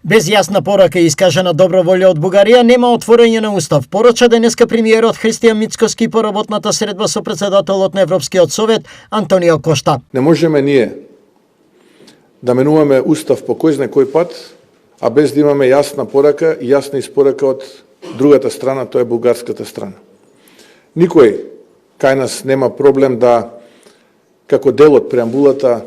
Без јасна порака и искажана доброволја од Бугарија нема отворање на устав. Порача денеска премиерот Христијан Мицкоски по работната средба со председателот на Европскиот совет Антонио Кошта. Не можеме ние да менуваме устав по кој знае кој пат, а без да имаме јасна порака и јасна испорака од другата страна, тоа е бугарската страна. Никој кај нас нема проблем да, како дел од преамбулата,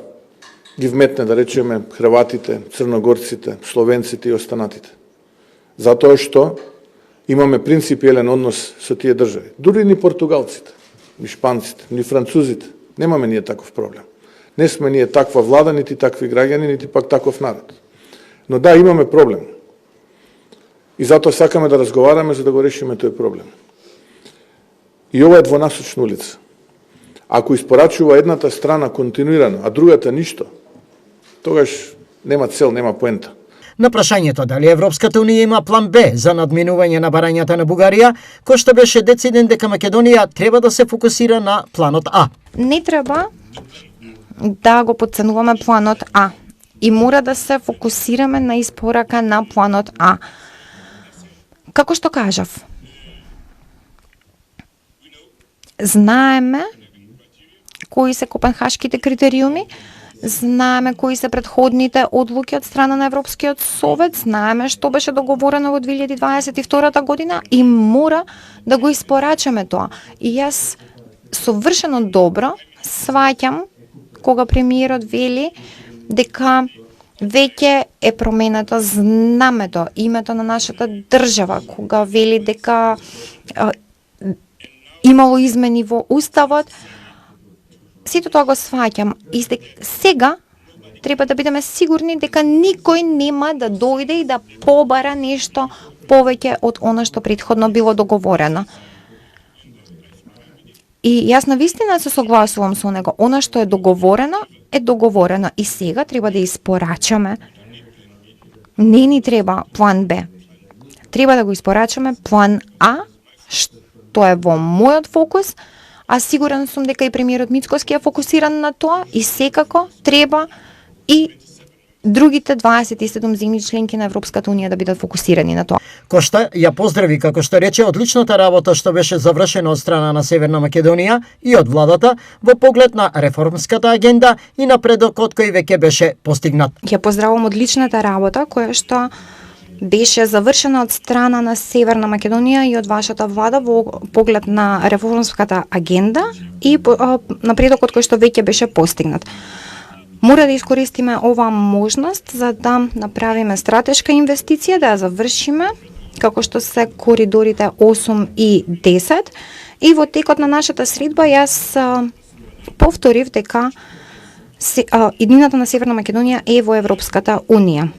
ги вметне, да речеме, хрватите, црногорците, словенците и останатите. Затоа што имаме принципиелен однос со тие држави. Дури ни португалците, ни шпанците, ни французите, немаме ние таков проблем. Не сме ние таква влада, нити такви граѓани, нити пак таков народ. Но да, имаме проблем. И затоа сакаме да разговараме за да го решиме тој проблем. И ова е двонасочна улица. Ако испорачува едната страна континуирано, а другата ништо, тогаш нема цел, нема поента. На прашањето дали Европската унија има план Б за надминување на барањата на Бугарија, Кошта беше дециден дека Македонија треба да се фокусира на планот А. Не треба да го потценуваме планот А и мора да се фокусираме на испорака на планот А. Како што кажав, знаеме кои се копенхашките критериуми, знаеме кои се претходните одлуки од страна на Европскиот совет, знаеме што беше договорено во 2022 година и мора да го испорачаме тоа. И јас совршено добро сваќам кога премиерот вели дека веќе е променето знамето, името на нашата држава, кога вели дека имало измени во уставот. Сето тоа го сваќам и сега треба да бидеме сигурни дека никој нема да дојде и да побара нешто повеќе од она што претходно било договорено. И јас навистина се согласувам со него. Она што е договорено и сега треба да испорачаме. Не ни треба план Б. Треба да го испорачаме план А, што е во мојот фокус, а сигурен сум дека и премиерот Мицкоски е фокусиран на тоа и секако треба и другите 27 земји членки на Европската унија да бидат фокусирани на тоа. Кошта ја поздрави, како што рече, одличната работа што беше завршена од страна на Северна Македонија и од владата во поглед на реформската агенда и напредокот кој веќе беше постигнат. Ја поздравувам одличната работа која што беше завршена од страна на Северна Македонија и од вашата влада во поглед на реформската агенда и напредокот кој што веќе беше постигнат. Мора да искористиме оваа можност за да направиме стратешка инвестиција, да ја завршиме, како што се коридорите 8 и 10. И во текот на нашата средба јас повторив дека иднината на Северна Македонија е во Европската унија.